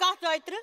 7:23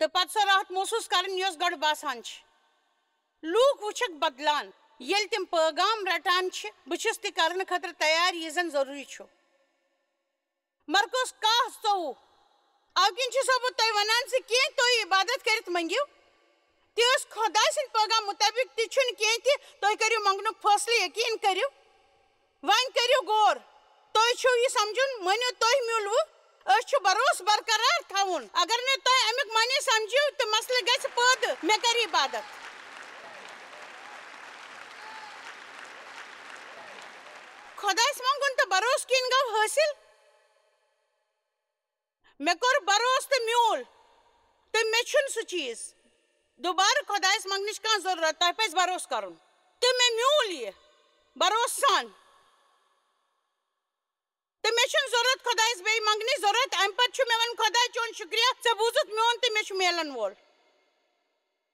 تو پتہ سو راحت محسوس کرن یوس گڈ باسان چھ لوک وچھک بدلان یل تم پیغام رٹان چھ بچھس تہ کرن خاطر تیار یہ زن ضروری چھو مرکوس 19 اوکن چھسو بہ تہ ونان ز کی تہ عبادت کرت منگیو تہ خدا سن پیغام مطابق تہ چھن کی تہ کریو منگنک فیصلہ یقین کریو ون کریو غور تہ چھو یہ سمجھن منو تہ میلو اس بروس برقرار تھون اگر نہ تہ امیک معنی سمجھو تو مسئلہ گژھِ پٲدٕ مے کر عبادت خدایس منگن تو بروس کن گو حاصل مے کور بروس تو میول تو مے چھن سہ چیز دوبارہ خدایس منگنچ کان ضرورت تہ پز بروس کرن تو مے میول یہ بروس سان تو مے چھن ضرورت خدایس بے منگنی ضرورت ام پت چھو مے ون خدا چون شکریہ ژے بوزت میون تو مے چھو میلن وول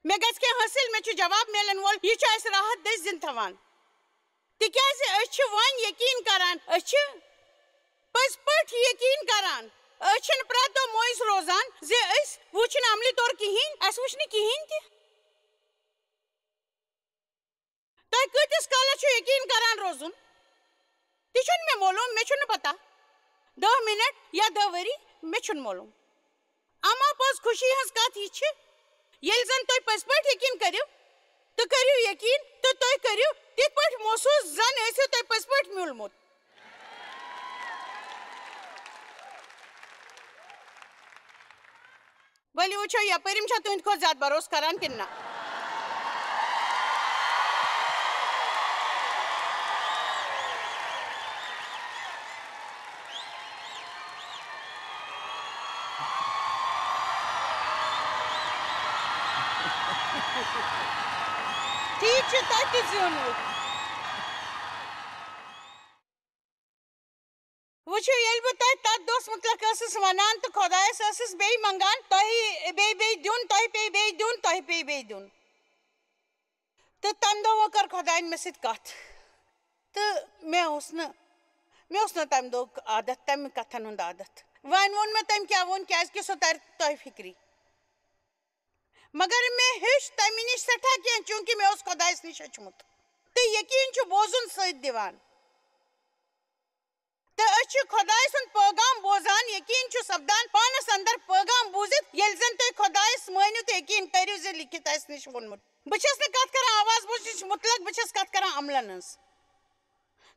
مے گژھِ کینٛہہ حٲصِل مے چھُ جواب میلن وول یہ چھُ اسہِ راحت دٔسۍ زِنٛدٕ تھاوان تِکیٛازِ أسۍ چھِ وۄنۍ یقیٖن کران أسۍ چھِ پٔزۍ پٲٹھۍ یقیٖن کران أسۍ چھِنہٕ پرٛٮ۪تھ دۄہ مٲیِس روزان زِ أسۍ وٕچھ نہٕ عملی طور کِہیٖنۍ اَسہِ وٕچھ نہٕ کِہیٖنۍ تہِ تۄہہِ کۭتِس کالس چھُ یقیٖن کران روزُن تہِ چھُنہٕ مےٚ معلوٗم مےٚ چھُنہٕ پتہ 10 منٹ یا 10 ؤری مےٚ چھُنہٕ معلوٗم اما پوٚز خوشی ہٕنٛز کتھ یہِ چھِ ییٚلہِ زن تُہۍ پٔزۍ پٲٹھۍ یقیٖن کٔرِو تہٕ کٔرِو یقیٖن تہٕ تُہۍ کٔرِو تِتھ پٲٹھۍ محسوٗس زن ٲسِو تۄہہِ پٔزۍ پٲٹھۍ میوٗلمُت ؤلِو وٕچھو یپٲرۍ یِم چھا تُہنٛدِ کھۄتہٕ زیادٕ بروس کران کِنہٕ نہ ٹھیک چھُ تۄہہِ تہِ زیوٗنوٕ وٕچھِو ییٚلہِ بہٕ تۄہہِ تتھ دۄہس مُتعلق ٲسٕس ونان تہٕ خۄدایس ٲسٕس بیٚیہِ منگان تۄہہِ بیٚیہِ دیُن تۄہہِ پیٚیہِ بیٚیہِ دیُن تۄہہِ پیٚیہِ بیٚیہِ دیُن تہٕ تمہِ دۄہ وۄنۍ کٔر خۄداین مےٚ سۭتۍ کتھ تہٕ مےٚ اوس نہٕ تمہِ دۄہُک عادت تمہِ کتھن ہُنٛد عادت وۄنۍ ووٚن مےٚ تٔمۍ کیٛاہ ووٚن کیٛازِ کہِ سۄ ترِ تۄہہِ فِکری مگر مےٚ ہیوٚچھ تمہِ نِش سٮ۪ٹھاہ کینٛہہ چوٗنٛکہِ مےٚ اوس خۄدایس نِش ہیوٚچھمُت تہٕ یقیٖن چھُ بوزُن سۭتۍ دِوان تہٕ أسۍ چھِ خۄداے سُنٛد پیغام بوزان یقیٖن چھُ سپدان پانس اندر پیغام بوٗزِتھ ییٚلہِ زن تُہۍ خۄدایس مٲنِو تہٕ یقیٖن کٔرِو زِ لیکھِتھ آسہِ نِش ووٚنمُت بہٕ چھس نہٕ کتھ کران آواز بوزنٕچ مُتعلق بہٕ چھس کتھ کران عملن ہٕنٛز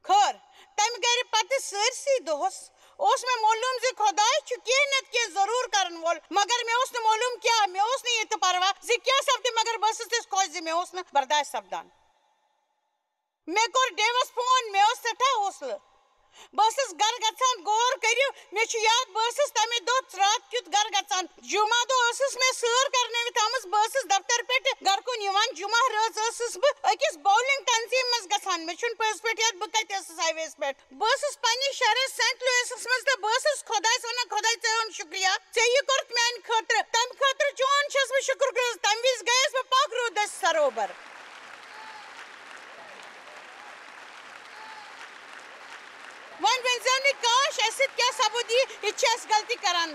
خٲر تمہِ گرِ پتہٕ سٲرسٕے دۄہس اوس مےٚ معلوٗم زِ خۄداے چھُ کینٛہہ نتہٕ کینٛہہ ضروٗر کرن وول مگر مےٚ اوس نہٕ معلوٗم کیٛاہ مےٚ اوس نہٕ یہِ تہِ پرواہ زِ کیٛاہ سپدِ مگر بہٕ ٲسٕس تِژھ خۄش زِ مےٚ اوس نہٕ برداش سپدان مےٚ کوٚر ڈیوس فون مےٚ اوس سٮ۪ٹھاہ حوصلہٕ بہٕ ٲسٕس گرٕ گژھان غور کٔرِو مےٚ چھُ یاد بہٕ ٲسٕس تمے دۄہ راتھ کیُتھ گرٕ گژھان جمعہ دۄہ ٲسٕس مےٚ سٲر کرنٲوِتھ آمٕژ بہٕ ٲسٕس دفتر پٮ۪ٹھٕ گرٕ کُن یِوان جمعہ رٲژ ٲسٕس بہٕ أکِس بولنگ تنظیٖم منٛز گژھان مےٚ چھُنہٕ پٔزۍ پٲٹھۍ یاد بہٕ کتہِ ٲسٕس ہاے وییس پٮ۪ٹھ بہٕ ٲسٕس پننِس شہرس سینٹ لویسس منٛز تہٕ بہٕ ٲسٕس خۄدایس ونان خۄداے ژےٚ ہُنٛد شُکریہ ژےٚ یہِ کوٚرُتھ میانہِ خٲطرٕ تمہِ خٲطرٕ چون چھس بہٕ شُکر گُزار تمہِ وِزِ گٔیس بہٕ پاکروٗ دٔسۍ سروبر وۄنۍ ؤنۍزیو نہٕ کاش اسہِ سۭتۍ کیٛاہ سپُد یہِ تہِ چھِ أسۍ غلطی کران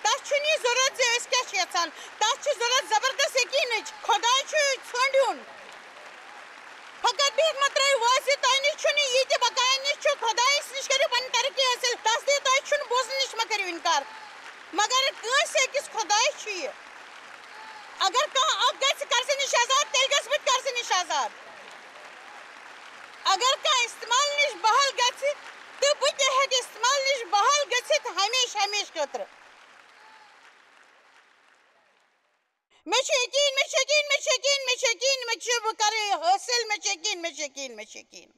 تتھ چھُنہٕ یہِ ضروٗرت زِ أسۍ کیٛاہ چھِ یژھان تتھ چھِ ضروٗرت زبردست یقیٖنٕچ خۄداے چھُ ژھٲنٛڈُن فقط بِہِتھ مہ ترٲیِو وٲسِتھ تۄہہِ نِش چھُنہٕ یہِ تہِ بقاین نِش چھُ خۄدایس نِش کٔرِو پنٕنۍ ترقی حٲصِل تس دِیِو تۄہہِ چھُنہٕ بوزنہٕ نِش مہ کٔرِو اِنکار مگر کٲنٛسہِ أکِس خۄدایس چھُ یہِ اگر کانٛہہ اکھ گژھِ قرضہٕ نِش آزاد تیٚلہِ گژھٕ بہٕ تہِ قرضہٕ نِش آزاد اگر کانٛہہ استعمال نِش بحال گژھِ تہٕ بہٕ تہِ ہٮ۪کہٕ استعمال نِش بحال گٔژھِتھ ہمیشہٕ ہمیشہٕ خٲطرٕ مےٚ چھُ یقیٖن مےٚ چھُ یقیٖن مےٚ چھُ یقیٖن مےٚ چھُ یقیٖن مےٚ چھُ بہٕ کرٕ یہِ حٲصِل مےٚ چھُ یقیٖن مےٚ چھُ یقیٖن مےٚ چھُ یقیٖن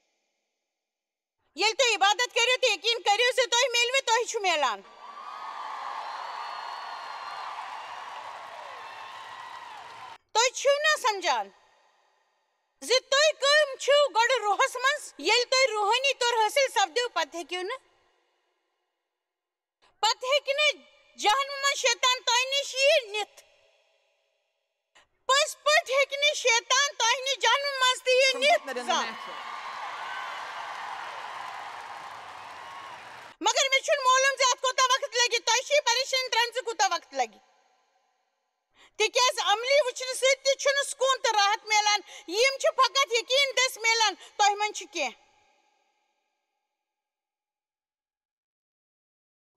ییٚلہِ تُہۍ عبادت کٔرِو تہٕ یقیٖن کٔرِو زِ تۄہہِ میلوٕ تۄہہِ چھُ میلان تُہۍ چھِو نا سمجھان زِ تُہۍ کٕم چھِو گۄڈٕ روحس منٛز ییٚلہِ تُہۍ روحٲنی طور حٲصِل سپدِو پتہٕ ہیٚکِو نہٕ جہنمہٕ منٛز شیطان تۄہہِ نِش یہِ نِتھ پٔزۍ پٲٹھۍ ہیٚکہِ نہٕ شیطان تۄہہِ نِش جہنمہٕ منٛز تہِ یہِ نِتھ مگر مےٚ چھُنہٕ معلوٗم زِ اتھ کوٗتاہ وقت لگہِ تۄہہِ چھُ یہِ پریشٲنی ترٛاوٕنۍ زِ کوٗتاہ وقت لگہِ تکیاز عملی وچھن سۭتۍ چھُنہٕ سکوٗن تہٕ راحت میلان یِم چھِ فقط یقیٖن دٔسۍ میلان تۄہہِ منٛز چھُ کینٛہہ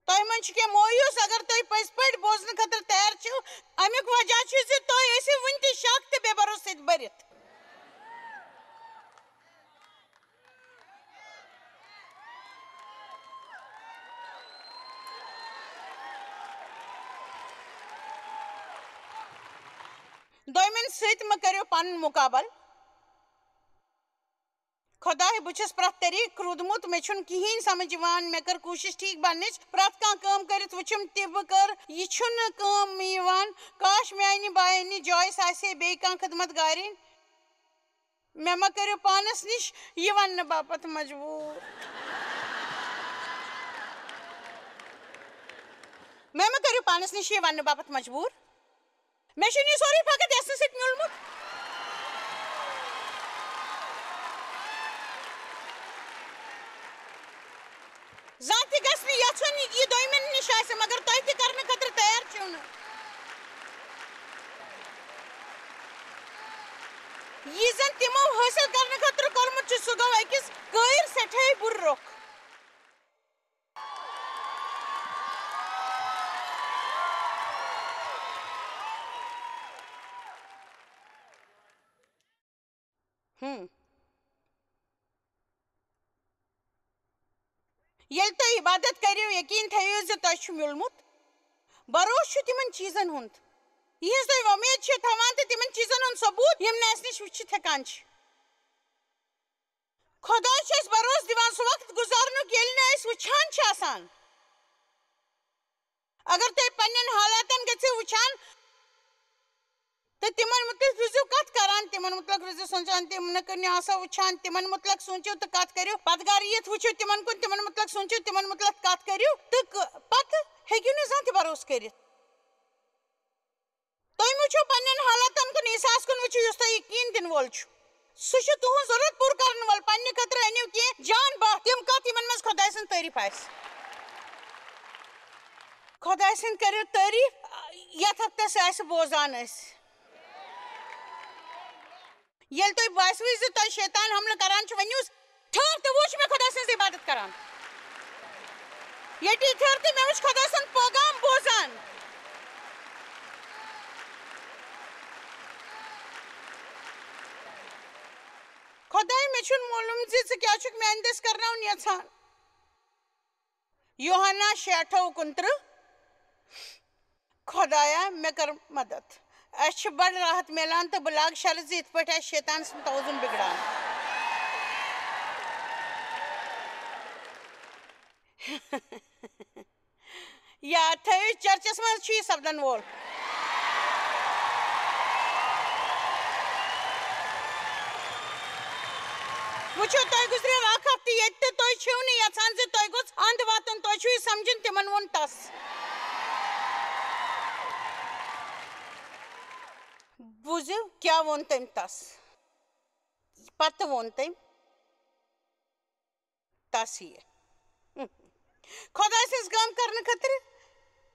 تۄہہِ منٛز چھُ کینٛہہ مویوٗس اگر تُہۍ پٔزۍ پٲٹھۍ بوزنہٕ خٲطرٕ تیار چھِو امیُک وجہ چھُ زِ تُہۍ ٲسِو وُنہِ تہِ شک تہٕ بے بروس سۭتۍ بٔرِتھ دوٚیمٮ۪ن سۭتۍ مہٕ کٔرِو پنُن مُقابل خۄداے بہٕ چھُس پرٛٮ۪تھ طریٖقہٕ روٗدمُت مےٚ چھُنہٕ کِہیٖنۍ سمجھ یِوان مےٚ کٔر کوٗشِش ٹھیٖک بننٕچ پرٛٮ۪تھ کانٛہہ کٲم کٔرِتھ وٕچھُم تہِ بہٕ کٔر یہِ چھُنہٕ کٲم یِوان کاش میانہِ بایِنہِ جویس آسہِ ہے بیٚیہِ کانٛہہ خدمت گارٕنۍ مےٚ مہ کٔرِو پانس نِش یہِ وننہٕ باپتھ مجبوٗر مےٚ مہ کٔرِو پانس نِش یہِ وننہٕ باپتھ مجبوٗر مےٚ چھُنہٕ یہِ سورُے فقط یژھنہٕ سۭتۍ میوٗلمُت زانٛہہ تہِ گژھِ نہٕ یژھُن یہِ دوٚیمٮ۪ن نِش آسہِ مگر تۄہہِ تہِ کرنہٕ خٲطرٕ تیار چھِو نہٕ یہِ زن تِمو حٲصِل کرنہٕ خٲطرٕ کوٚرمُت چھُ سُہ گوٚو أکِس قٲیر سٮ۪ٹھاہ بُرٕ رۄخ ییٚلہِ تُہۍ عبادت کٔرِو یقیٖن تھٲیِو زِ تۄہہِ چھُ میوٗلمُت بروسہٕ چھُ تِمن چیٖزن ہُنٛد یِہٕنٛز تُہۍ وۄمید چھِو تھاوان تہٕ تِمن چیٖزن ہُنٛد ثبوٗت یِم نہٕ اَسہِ نِش وٕچھِتھ ہٮ۪کان چھِ خۄداے چھُ اَسہِ بروسہٕ دِوان سُہ وقت گُزارنُک ییٚلہِ نہٕ أسۍ وٕچھان چھِ آسان اگر تُہۍ پننٮ۪ن حالاتن گٔژھِو وٕچھان تہٕ تِمن مُتعلق روٗزِو کتھ کران تِمن مُتعلق روٗزِو سونٛچان تِم نہٕ کٕنہِ آسو وٕچھان تِمن مُتعلق سوٗنٛچِو تہٕ کتھ کٔرِو پتہٕ گرٕ یِتھ وٕچھِو تِمن کُن تِمن مُتعلق سوٗنٛچِو تِمن مُتعلق کتھ کٔرِو تہٕ پتہٕ ہیٚکِو نہٕ زانٛہہ تہِ بروسہٕ کٔرِتھ تُہۍ وٕچھِو پننٮ۪ن حالاتن کُن احساس کُن وٕچھِو یُس تۄہہِ یقیٖن دِنہٕ وول چھُ سُہ چھُ تُہنٛز ضروٗرت پوٗرٕ کرن وول پننہِ خٲطرٕ أنِو کینٛہہ جان باتھ تِم کتھ یِمن منٛز خۄداے سٕنٛز تعریٖف آسہِ خۄداے سٕنٛدۍ کٔرِو تعریٖف یتھ ہفتس آسہِ بوزان أسۍ ییٚلہِ تۄہہِ باسِوٕ زِ تۄہہِ شیطان حملہٕ کران چھُ ؤنِو ٹھٔہر تہٕ وٕچھ مےٚ خۄدا سٕنٛز عبادت کران ییٚتی ٹھٔہر تہٕ مےٚ وٕچھ خۄدا سُنٛد پیغام بوزان خۄداے مےٚ چھُنہٕ معلوٗم زِ ژٕ کیٛاہ چھُکھ میانہِ دٔسۍ کرناوُن یژھان یوحنا 6:29 خۄدایا مےٚ کٔر مدد اَسہِ چھِ بڑٕ راحت میلان تہٕ بہٕ لاگہٕ شرط زِ یِتھ پٲٹھۍ آسہِ شیطان سُنٛد توازُن بِگڑان یاد تھٲیِو چرچس منٛز چھُ یہِ سپدن وول وٕچھِو تۄہہِ گُزریو اکھ ہفتہٕ ییٚتہِ تہٕ تُہۍ چھِو نہٕ یژھان زِ تۄہہِ گوٚژھ انٛد واتُن تۄہہِ چھُو یہِ سمجُن تِمن ووٚن تس بوٗزِو کیٛاہ ووٚن تٔمۍ تس پتہٕ ووٚن تٔمۍ تس یہِ خۄداے سٕنٛز کٲم کرنہٕ خٲطرٕ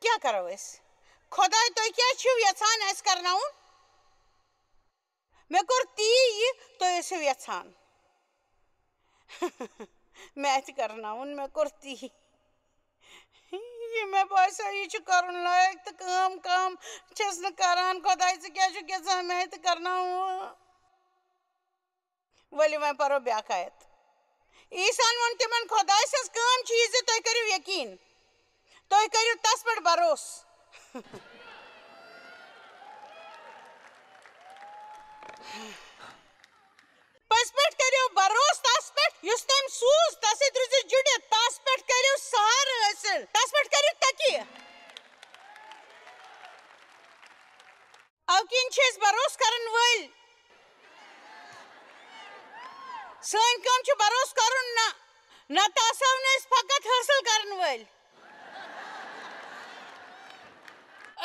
کیٛاہ کرو أسۍ خۄداے تُہۍ کیٛاہ چھِو یژھان اَسہِ کرناوُن مےٚ کوٚر تی یہِ تُہۍ ٲسِو یژھان مےٚ آسہِ کرناوُن مےٚ کوٚر تی یہِ مےٚ باسیو یہِ چھُ کرُن لایق تہٕ کٲم کام چھَس نہٕ کران خۄداے ژٕ کیٛاہ چھُکھ یژھان مےٚ تہِ کرناوُن ؤلِو وۄنۍ پرو بیٛاکھ آیت عیٖسان ووٚن تِمن خۄداے سٕنٛز کٲم چھِ یہِ زِ تُہۍ کٔرِو یقیٖن تُہۍ کٔرِو تس پٮ۪ٹھ بروسہٕ پٔزۍ پٲٹھۍ کٔرِو بروسہٕ تس پٮ۪ٹھ یُس تٔمۍ سوٗز تس سۭتۍ روٗزِو جُڑِتھ تس پٮ۪ٹھ کٔرِو سہارٕ حٲصِل تس پٮ۪ٹھ کٔرِو تٔکیہِ اَوٕ کِنۍ چھِ أسۍ بروسہٕ کرن وٲلۍ سٲنۍ کٲم چھِ بروسہٕ کرُن نتہٕ آسو نہٕ أسۍ فقط حٲصِل کرن وٲلۍ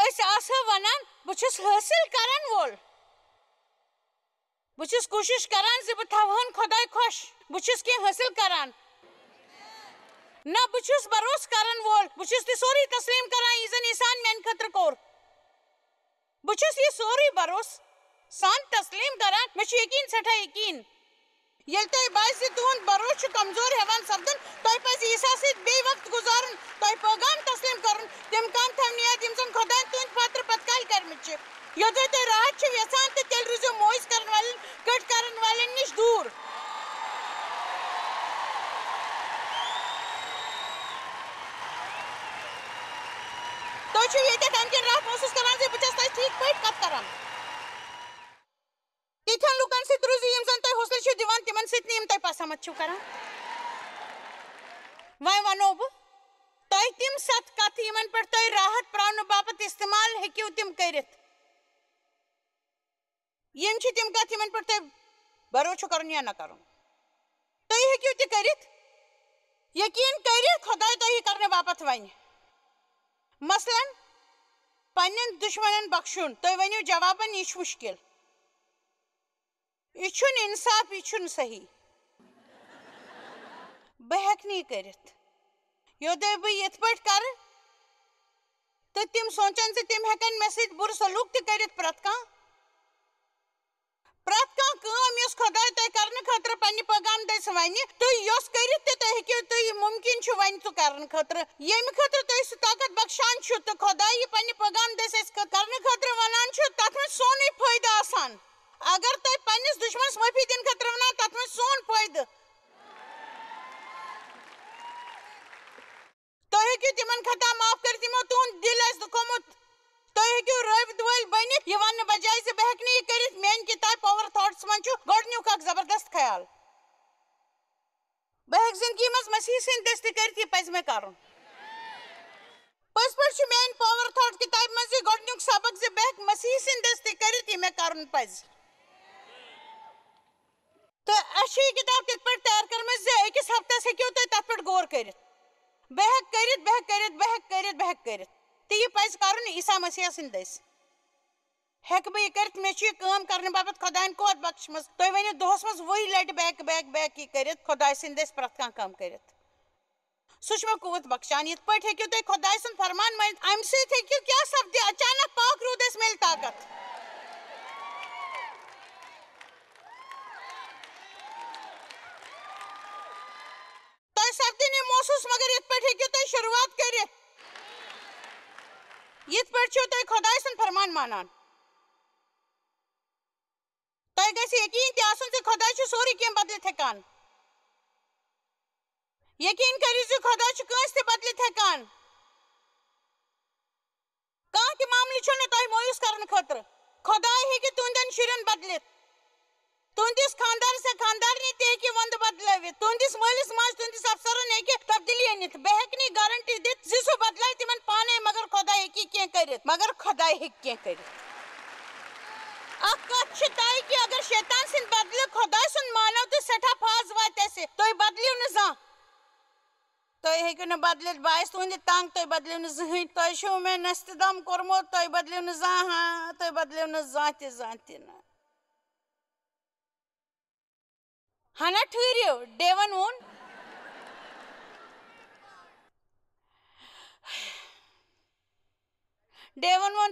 أسۍ آسو ونان بہٕ چھُس حٲصِل کرن وول بہٕ چھُس کوٗشِش کران زِ بہٕ تھاوہن خۄداے خۄش بہٕ چھُس کینٛہہ حٲصِل کران نہ بہٕ چھُس بروسہٕ کرن وول بہٕ چھُس تہِ سورُے تسلیٖم کران یہِ زن عیٖسان میانہِ خٲطرٕ کوٚر بچھس یہ سوری بروس سان تسلیم کران میں یقین سٹھا یقین یل تہ باسی تہد بروس کمزور ہیوان سپدن تہ پز عیسیٰ ست بی وقت گزارن تہ پیغام تسلیم کرن تم کام تھونیات یم زن خدا تہند خاطر پت کال کرمت یوتھے تہ راحت یژھان تہ تیل روزو موئز کرن والن کٹ کرن والن نش دور تھی یہ امکن راحت محسوس کران زِ بہٕ چھس تۄہہِ ٹھیٖک پٲٹھۍ کتھ کران تِتھٮ۪ن لُکن سۭتۍ روٗزِو یِم زن تۄہہِ حوصلہٕ چھِو دِوان تِمن سۭتۍ نہٕ یِم تۄہہِ پسمت چھِو کران وۄنۍ ونو بہٕ تۄہہِ تِم 7 کتھٕ یِمن پٮ۪ٹھ تۄہہِ راحت پراونہٕ باپتھ استعمال ہیٚکِو تِم کٔرِتھ یِم چھِ تِم کتھٕ یِمن پٮ۪ٹھ تۄہہِ بھروسہٕ چھُو کرُن یا نہ کرُن تُہۍ ہیٚکِو تہِ کٔرِتھ یقیٖن کٔرِتھ خۄداے تۄہہِ کرنہٕ باپتھ ونہِ مثلاً پننٮ۪ن دشمنن بخشُن تُہۍ ؤنِو جوابن یہِ چھُ مُشکِل یہ چھُنہٕ انصاف یہ چھُنہٕ صحیح بہٕ ہٮ۪کہٕ نہٕ یہِ کٔرِتھ یوٚتام بہٕ یِتھ پٲٹھۍ کرٕ تہٕ تِم سونٛچن زِ تِم ہٮ۪کن مےٚ سۭتۍ بُرٕ سلوٗک تہِ کٔرِتھ پرٛٮ۪تھ کانٛہہ کٲم یۄس خۄداے تۄہہِ کرنہٕ خٲطرٕ پننہِ پیغام دٔسۍ وَنہِ تہٕ یۄس کٔرِتھ تہِ تُہۍ ہیٚکِو تہٕ یہِ مُمکِن چھُ وۄنۍ سُہ کرنہٕ خٲطرٕ ییٚمہِ خٲطرٕ تُہۍ سُہ طاقت بخشان چھِو تہٕ خۄداے یہِ پننہِ پیغام دٔسۍ اَسہِ کرنہٕ خٲطرٕ وَنان چھُ تتھ منٛز سونُے فٲیدٕ آسان اگر تُہۍ پننِس دُشمنس معٲفی دِنہٕ خٲطرٕ ونان تتھ منٛز سون فٲیدٕ تُہۍ ہیٚکِو تِمن خطا معاف کٔرِتھ یِمو تُہُنٛد دِل آسہِ دُکھومُت تُہۍ ہیٚکِو رٲبطہٕ وٲلۍ بٔنِتھ یہِ وننہٕ بجاے زِ بہٕ ہٮ۪کہٕ نہٕ یہِ کٔرِتھ میٛانہِ کِتابہِ پاور تھاٹس منٛز چھُ گۄڈنیُک اکھ زبردست خیال بہٕ ہٮ۪کہٕ زندگی منٛز مسیح سٕنٛدۍ دٔسۍ تہِ کٔرِتھ یہِ پزِ مےٚ کرُن پٔزۍ پٲٹھۍ چھُ میٛانہِ پاور تھاٹ کِتابہِ منٛز یہِ گۄڈنیُک سبق زِ بہٕ ہٮ۪کہٕ مسیح سٕنٛدۍ دٔسۍ تہِ کٔرِتھ یہِ مےٚ کرُن پزِ تہٕ اَسہِ چھِ یہِ کِتاب تِتھ پٲٹھۍ تیار کٔرمٕژ زِ أکِس ہفتس ہیٚکِو تُہۍ تتھ پٮ۪ٹھ غور کٔرِتھ بہٕ ہٮ۪کہٕ کٔرِتھ بہٕ ہٮ۪کہٕ کٔرِتھ بہٕ ہٮ۪کہٕ کٔرِتھ بہٕ ہٮ۪کہٕ کٔرِتھ تہٕ یہِ پزِ کرُن عیسیٰ مسیحس سٕنٛدۍ دٔسۍ ہٮ۪کہٕ بہٕ یہِ کٔرِتھ مےٚ چھُ یہِ کٲم کرنہٕ باپتھ خۄداین قوت بخشمٕژ تُہۍ ؤنِو دۄہس منٛز 20 لٹہِ بہٕ ہٮ۪کہٕ یہِ کٔرِتھ خۄداے سٕنٛدۍ دٔسۍ پرٛٮ۪تھ کانٛہہ کٲم کٔرِتھ سُہ چھُ مےٚ قوت بخشان یِتھ پٲٹھۍ ہیٚکِو تُہۍ خۄداے سُنٛد فرمان مٲنِتھ امہِ سۭتۍ ہیٚکِو کیٛاہ سپدِ اچانک پاک روٗد اَسہِ میلہِ طاقت تۄہہِ سپدِ نہٕ محسوٗس مگر یِتھ پٲٹھۍ ہیٚکِو تُہۍ شروعات کٔرِتھ یِتھ پٲٹھۍ چھِو تُہۍ خۄداے سُنٛد فرمان مانان تۄہہِ گژھِ یقیٖن تہِ آسُن زِ خۄدا چھُ سورُے کینٛہہ بدلِتھ ہٮ۪کان یقیٖن کٔرِو زِ خۄدا چھُ کٲنٛسہِ تہِ بدلِتھ ہٮ۪کان کانٛہہ تہِ معاملہٕ چھُنہٕ تۄہہِ مایوٗس کرنہٕ خٲطرٕ خۄداے ہیٚکہِ تُہنٛدٮ۪ن شُرٮ۪ن بدلِتھ تُہنٛدِس خانٛدارس یا خانٛدارنہِ تہِ ہیٚکہِ وندٕ بدلٲوِتھ تُہنٛدِس مٲلِس ماجہِ تُہنٛدِس افسرن ہیٚکہِ تبدیٖلی أنِتھ بہٕ ہٮ۪کہٕ نہٕ یہِ گارنٹی دِتھ زِ سُہ بدلایہِ تِمن پانے مگر خۄداے ہیٚکہِ کینٛہہ کٔرِتھ اکھ کتھ چھِ طے کہِ اگر شیطان سٕنٛدِ بدلہٕ خۄداے سُنٛد مانو تہٕ سٮ۪ٹھاہ فاز واتہِ اَسہِ تُہۍ بدلِو نہٕ زانٛہہ تُہۍ ہیٚکِو نہٕ بدلِتھ بہٕ آسہٕ تُہنٛدِ تنگ تُہۍ بدلِو نہٕ زٕہٕنۍ تۄہہِ چھُو مےٚ نستہِ دم کوٚرمُت تُہۍ بدلِو نہٕ زانٛہہ تُہۍ بدلِو نہٕ زانٛہہ تہِ نہٕ ہنا ٹھٕہرِو ڈیون ووٚن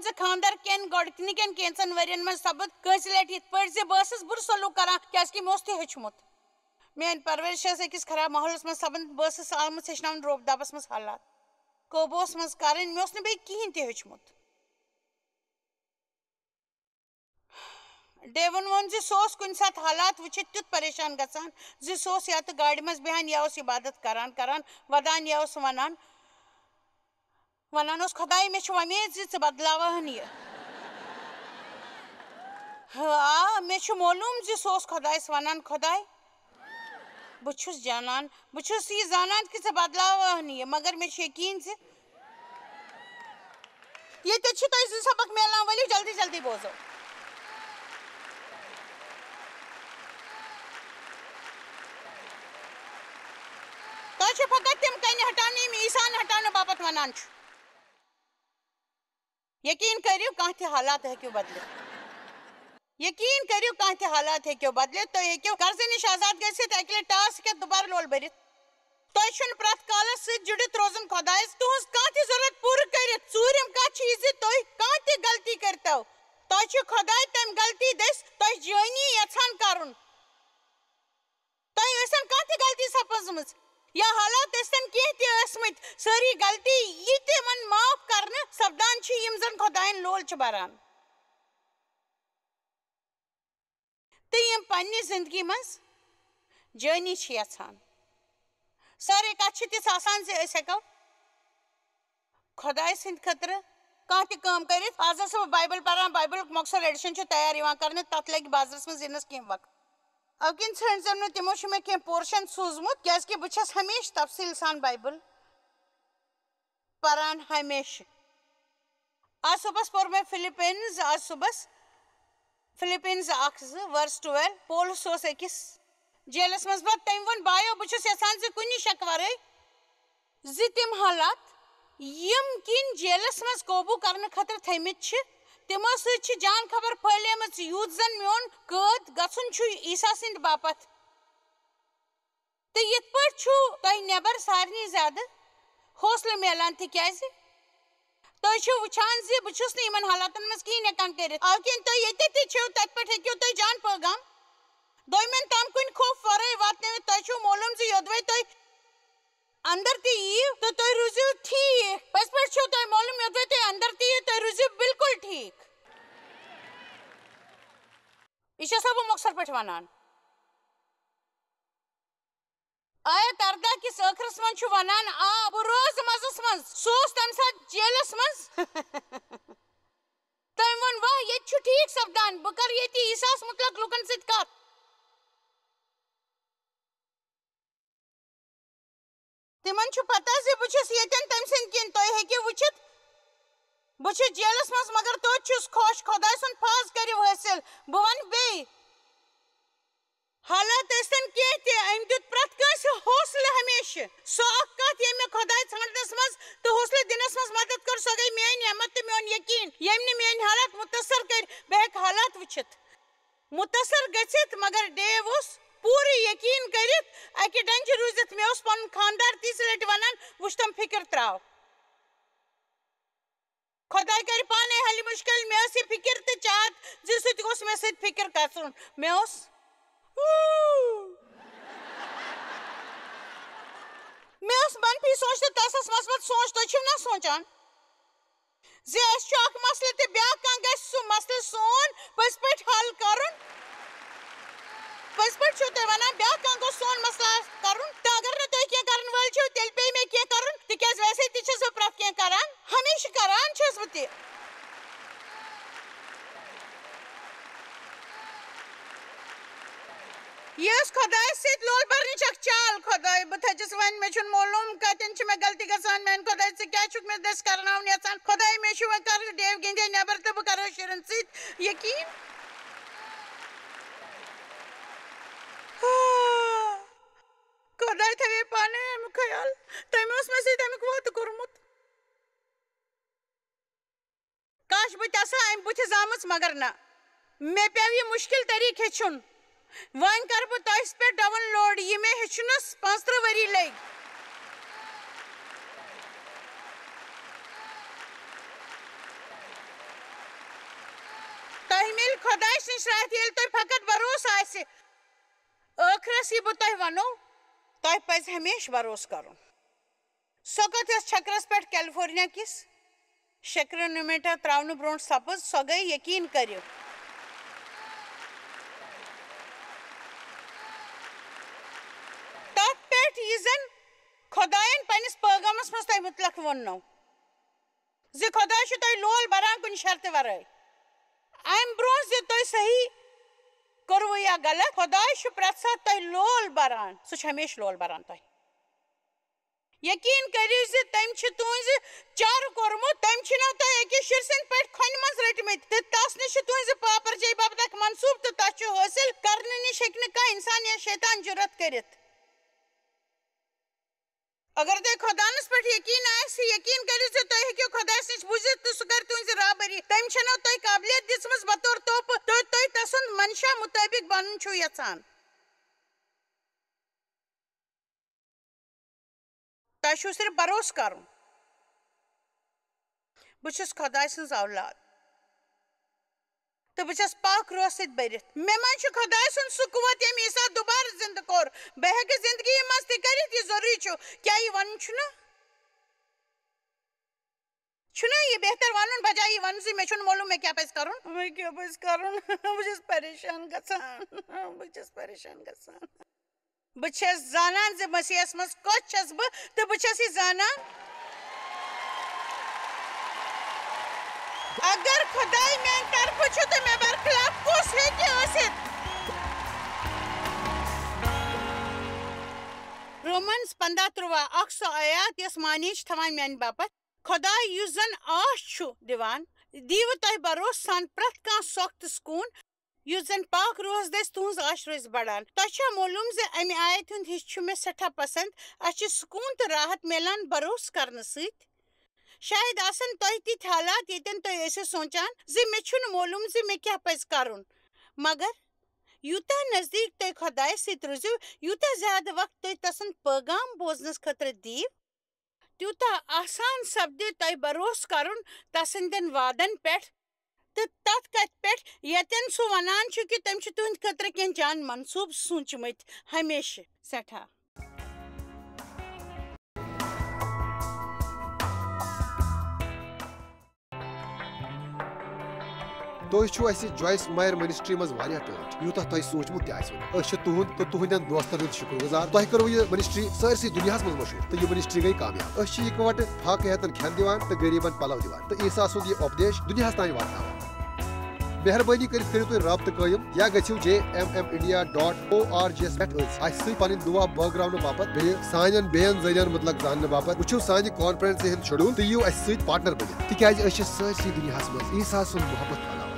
زِ خانٛدر کٮ۪ن گۄڈٕنِکٮ۪ن کینٛژن ؤرین منٛز سپُد کٲنٛسہِ لٹہِ یِتھ پٲٹھۍ زِ بہٕ ٲسٕس بُرٕ سلوٗک کران کیازِ کہِ مےٚ اوس تہِ ہیوٚچھمُت میٲنۍ پرورِش ٲس أکِس خراب ماحولس منٛز سپدٕنۍ بہٕ ٲسٕس آمٕژ ہیٚچھناونہٕ روب دابس منٛز حالات قوبوٗوس منٛز کرٕنۍ مےٚ اوس نہٕ بیٚیہِ کِہینۍ تہِ ہیوٚچھمُت ڈیون ووٚن زِ سُہ اوس کُنہِ ساتہٕ حالات وٕچھِتھ تیُتھ پریشان گژھان زِ سُہ اوس یا تہٕ گاڑِ منٛز بیہان یا اوس عبادت کران ودان یا اوس ونان اوس خۄداے مےٚ چھُ وۄمید زِ ژٕ بدلاوہن یہِ آ مےٚ چھُ معلوٗم زِ سُہ اوس خۄدایس ونان خۄداے بہٕ چھُس یہِ زانان کہِ ژٕ بدلاوہن یہِ مگر مےٚ چھُ یقیٖن زِ ییٚتٮ۪تھ چھِ تۄہہِ 2 سبق میلان ؤلِو جلدی جلدی بوزو تۄہہِ چھُ فقط تِم کَنہِ ہٹاونہٕ یِم عیٖسان ہٹاونہٕ باپتھ ونان چھُ یقیٖن کٔرِو کانٛہہ تہِ حالات ہیٚکِو بدلِتھ تُہۍ ہیٚکِو قرضہٕ نِش آزاد گٔژھِتھ اَکہِ لٹہِ ٹاس ہیٚکِتھ دُبارٕ لول بٔرِتھ تۄہہِ چھُنہٕ پرٛٮ۪تھ کالس سۭتۍ جُڑِتھ روزُن خۄدایس تُہنٛز کانٛہہ تہِ ضروٗرت پوٗرٕ کٔرِتھ ژوٗرِم کتھ چھِ یہِ زِ تُہۍ کانٛہہ تہِ غلطی کٔرۍتو تۄہہِ چھُ خۄداے تَمہِ غلطی دٔسۍ تۄہہِ جٲنی یژھان کَرُن تۄہہِ ٲسِن کانٛہہ تہِ غلطی سپٕزمٕژ یا حالات ٲسۍتن کینٛہہ تہِ ٲسمٕتۍ سٲری غلطی یہِ تِمن معاف کرنہٕ سپدان چھِ یِم زن خۄدایَن لول چھِ بَران تہٕ یِم پننہِ زندگی منٛز جٲنی چھِ یژھان سٲرٕے کتھ چھِ تِژھ آسان زِ أسۍ ہٮ۪کو خۄداے سٕنٛدِ خٲطرٕ کانٛہہ تہِ کٲم کٔرِتھ آز ٲسٕس بہٕ بایبل پران بایبلُک مۄخصر ایڈِشن چھُ تیار یِوان کرنہٕ تتھ لگہِ بازرس منٛز یِنس کینٛہہ وقت اَوٕ کِنۍ ژھٲنٛڈزیو نہٕ تِمو چھُ مےٚ کینٛہہ پورشن سوٗزمُت کیازِ کہِ بہٕ چھس ہمیشہِ تفصیٖل سان بایبل پران ہمیشہِ آز صُبحس پوٚر مےٚ فِلِپِنز آز صُبحس فِلِپِنز 1:2 پولس اوس أکِس جیلس منٛز پتہٕ تٔمۍ ووٚن بایو بہٕ چھُس یژھان زِ کُنہِ شکہٕ ورٲے زِ تِم حالات یِم کِنۍ جیلس منٛز قوبوٗ کرنہٕ خٲطرٕ تھٲمٕتۍ چھِ تِمو سۭتۍ چھِ جان خبر پھٔہلیمٕژ یوٗت زن میون قٲد گژھُن چھُ عیٖسا سٕنٛدِ باپتھ تہٕ یِتھ پٲٹھۍ چھُ تۄہہِ نٮ۪بر سارنٕے زیادٕ حوصلہٕ میلان تِکیازِ تُہۍ چھِو وٕچھان زِ بہٕ چھُس نہٕ یِمن حالاتن منٛز کِہینۍ ہٮ۪کان کٔرِتھ اَوٕ کِنۍ تُہۍ ییٚتہِ تہِ چھِو تتہِ پٮ۪ٹھ ہیٚکِو تُہۍ جان پٲغام دوٚیمٮ۪ن تام کُنہِ خوف ورٲے واتنٲوِتھ تۄہہِ چھُو معلوٗم زِ یوٚدوے تُہۍ اندر تہِ یِیِو تہٕ تُہۍ روٗزِو ٹھیٖک پٔزۍ پٲٹھۍ چھُو تۄہہِ معلوٗم یوٚدوے تُہۍ اندر تہِ یِیِو تُہۍ روٗزِو بِلکُل ٹھیٖک یہِ چھسا بہٕ مۄخصر پٲٹھۍ ونان آیت اردہ کِس ٲخرس منٛز چھُ ونان آ بہٕ روزٕ مزس منٛز سُہ اوس تمہِ ساتہٕ جیلس منٛز تٔمۍ ووٚن واہ ییٚتہِ چھُ ٹھیٖک سپدان بہٕ کرٕ ییٚتہِ عیٖساہس مُتلق لُکن سۭتۍ کتھ تِمن چھُ پتہ زِ بہٕ چھُس ییٚتٮ۪ن تٔمۍ سٕنٛدۍ کِنۍ تُہۍ ہیٚکِو وٕچھِتھ بہٕ چھُس جیلس منٛز مگر توتہِ چھُس خۄش خۄداے سُنٛد فض کٔرِو حٲصِل بہٕ ونہٕ بیٚیہِ حالات ٲسۍتن کینٛہہ تہِ أمۍ دیُت پرٛٮ۪تھ کٲنٛسہِ حوصلہٕ ہمیشہِ سۄ اکھ کتھ ییٚمۍ مےٚ خۄداے ژھانڈنس منٛز تہٕ حوصلہٕ دِنس منٛز مدد کٔر سۄ گٔے میٲنۍ نعمت تہٕ میون یقیٖن ییٚمۍ نہٕ میٲنۍ حالات مُتٲثر کٔرۍ بہٕ ہٮ۪کہٕ حالات وٕچھِتھ مُتٲثر گٔژھِتھ مگر ڈیو اوس پوٗرٕ یقیٖن کٔرِتھ اکہِ ڈنجہِ روٗزِتھ مےٚ اوس پنُن خانٛدار تِژھ لٹہِ ونان وٕچھ تِم فِکر تراو خۄداے کرِ پانے حلہِ مُشکِل مےٚ ٲس یہِ فِکر تہٕ چاہت زِ سُہ تہِ گوٚژھ مےٚ سۭتۍ فِکر گژھُن مےٚ اوس منفی سونٛچ تہٕ تسس مثبت سونٛچ تُہۍ چھِو نا سونٛچان زِ أسۍ چھُ اکھ مسلہٕ تہٕ بیٛاکھ کانٛہہ گژھِ سُہ مسلہٕ سون پٔزۍ پٲٹھۍ حل کرُن پٔزۍ پٲٹھۍ چھِو تُہۍ ونان بیٛاکھ کانٛہہ گوٚژھ سون مسلہٕ کرُن تہٕ اگر نہٕ تُہۍ کینٛہہ کرن وٲلۍ چھِو تیٚلہِ پیٚیہِ مےٚ کینٛہہ کرُن تِکیٛازِ ویسے تہِ چھس بہٕ پرٛٮ۪تھ کینٛہہ کران ہمیشہِ کران چھس بہٕ تہِ یہِ ٲس خۄدایس سۭتۍ لول برنٕچ اکھ چال خۄداے بہٕ تھٔچِس وۄنۍ مےٚ چھُنہٕ معلوٗم کتٮ۪ن چھِ مےٚ غلطی گژھان میانہِ خۄداے ژٕ کیٛاہ چھُکھ مےٚ دٔسۍ کرناوُن یژھان خۄداے مےٚ چھُ وۄنۍ کرٕ ڈیو گِنٛدے نٮ۪بر تہٕ بہٕ کرٕ شُرٮ۪ن سۭتۍ یقیٖن خۄداے تھاوے پانے امیُک خیال تٔمۍ اوس مےٚ سۭتۍ امیُک وعدٕ کوٚرمُت کاش بہٕ تہِ آسہٕ ہا امہِ بُتھِ زامٕژ مگر نہ مےٚ پیٚو یہِ مُشکِل طٔریٖقہٕ ہیٚچھُن وۄنۍ کرٕ بہٕ تۄہہِ پٮ۪ٹھ ڈاوُن لوڈ یہِ مےٚ ہیٚچھنَس 35 ؤری لٔگۍ تۄہہِ مِلہِ خۄداے سٕنٛز راتھ ییٚلہِ تۄہہِ فقط بروسہٕ آسہِ ٲخرس یہِ بہٕ تۄہہِ ونو تۄہہِ پزِ ہمیشہِ بروسہٕ کرُن سۄ کتھ یۄس چھکرس پٮ۪ٹھ کیلفورنیا کِس شیکرونیمیٹا تراونہٕ برونٛٹھ سپٕز سۄ گٔے یقیٖن کٔرِو تتھ پٮ۪ٹھ یہِ زن خۄداین پننِس پٲغامس منٛز تۄہہِ مُتلق ووٚننو زِ خۄداے چھُ تۄہہِ لول بران کُنہِ شرطہِ ورٲے امہِ برونٛہہ زِ تُہۍ صحیح کوٚروٕ یا غلط خۄداے چھُ پرٛٮ۪تھ ساتہٕ تۄہہِ لول بران سُہ چھُ ہمیشہِ لول بران تۄہہِ یقیٖن کٔرِو زِ تٔمۍ چھُ تُہنٛزِ چارٕ کوٚرمُت تٔمۍ چھِنو تۄہہِ أکِس شُرۍ سٕنٛدۍ پٲٹھۍ کھۄنہِ منٛز رٔٹمٕتۍ تہٕ تس نِش چھُ تُہنٛزِ پاپرجٲے باپتھ اکھ منصوٗبہٕ تہٕ تتھ چھُ حٲصِل کرنہٕ نِش ہیٚکہِ نہٕ کانٛہہ انسان یا شیطان جُرت کٔرِتھ اگر تۄہہِ خۄدانس پٮ۪ٹھ یقیٖن آسہِ یقیٖن کٔرِو زِ تُہۍ ہیٚکِو خۄدایس نِش بوٗزِتھ تہٕ سُہ کرِ تُہنٛزِ رابری تٔمۍ چھنو تۄہہِ قٲبلیت دِژمٕژ بطور توپہٕ تہٕ تُہۍ تسُنٛد منشا مُطٲبق بنُن چھِو یژھان تۄہہِ چھُو صرف بروسہٕ کرُن بہٕ چھُس خۄداے سٕنٛز اولاد تو بچس پاک روح ست برت مے من چھ خدای سن سہ قوت یم عیسیٰ دوبارہ زندہ کور بہ ہیکہ زندگی مز تہ کرت یہ ضروری کیا یہ ون چھنا یہ بہتر ون بجائے یہ ون میں چھن معلوم میں کیا پس کرن میں کیا پس کرن بچس پریشان گژھان بچس پریشان گژھان بچس زانان ز مسیحس مز کت چھس بہ تو بچس یہ زانان اگر خدای میان طرف چھ تو میں برخلاف کس ہیکہ ٲسِتھ رومنز 15:13 آیات یس معنی تھوان میانہ باپت خدای یس زن آش چھُ دِوان دیو تۄہہِ بروس سان پرٛٮ۪تھ کانٛہہ سۄکھ تہٕ سکوٗن یُس زن پاک روحس دٔسۍ تُہنٛز آش روزِ بڑان تۄہہِ چھا معلوٗم زِ امہِ آیت ہُنٛد حصہٕ چھُ مےٚ سٮ۪ٹھاہ پسنٛد اسہِ چھُ سکوٗن تہٕ راحت میلان بروس کرنہٕ سۭتۍ شاید آسن تۄہہِ تِتھۍ حالات ییٚتٮ۪ن تُہۍ ٲسِو سونٛچان زِ مےٚ چھُنہٕ معلوٗم زِ مےٚ کیٛاہ پزِ کرُن مگر یوٗتاہ نزدیٖک تُہۍ خۄدایس سۭتۍ روٗزِو یوٗتاہ زیادٕ وقت تُہۍ تسُنٛد پیغام بوزنس خٲطرٕ دِیِو تیوٗتاہ آسان سپدِ تۄہہِ بروس کرُن تسٕنٛدٮ۪ن وعدن پٮ۪ٹھ تہٕ تتھ کتھِ پٮ۪ٹھ ییٚتٮ۪ن سُہ ونان چھُ کہِ تٔمۍ چھِ تُہنٛدِ خٲطرٕ کینٛہہ جان منصوٗبہٕ سوٗنٛچمٕتۍ ہمیشہٕ سٮ۪ٹھاہ تُہۍ چھِو اَسہِ جویس مایر منسٹری منٛز واریاہ ٹٲٹھۍ یوٗتاہ تۄہہِ سوٗنٛچمُت تہِ آسِوٕ نہٕ أسۍ چھِ تُہُنٛد تہٕ تُہنٛدٮ۪ن دوستن ہُنٛد شُکر گُزار تۄہہِ کٔروٕ یہِ منسٹری سٲرسٕے دُنیاہس منٛز مشہوٗر تہٕ یہِ منسٹری گٔیہِ کامیاب أسۍ چھِ اِکوٹہٕ فاقہٕ ہٮ۪تن کھٮ۪ن دِوان تہٕ غریٖبن پلو دِوان تہٕ عیٖسا سُنٛد یہِ اُپدیش دُنیاہس تانۍ واتناوان مہربٲنی کٔرِتھ کٔرِو تُہۍ رٲبطہٕ قٲیِم یا گٔژھِو jmmindia.org یس پٮ۪ٹھ اَسہِ سۭتۍ پنٕنۍ دُعا بٲگراونہٕ باپتھ بیٚیہِ سانٮ۪ن بیٚین ذٔریعن مُتعلق زاننہٕ باپتھ وٕچھِو سانہِ کانفرنسہِ ہُنٛد شڈوٗل تہٕ یِیِو اَسہِ سۭتۍ پارٹنر بٔنِتھ تِکیازِ أسۍ چھِ سٲرسٕے دُنیاہس منٛز عیٖسا سُنٛد محبت پھٔہلاوان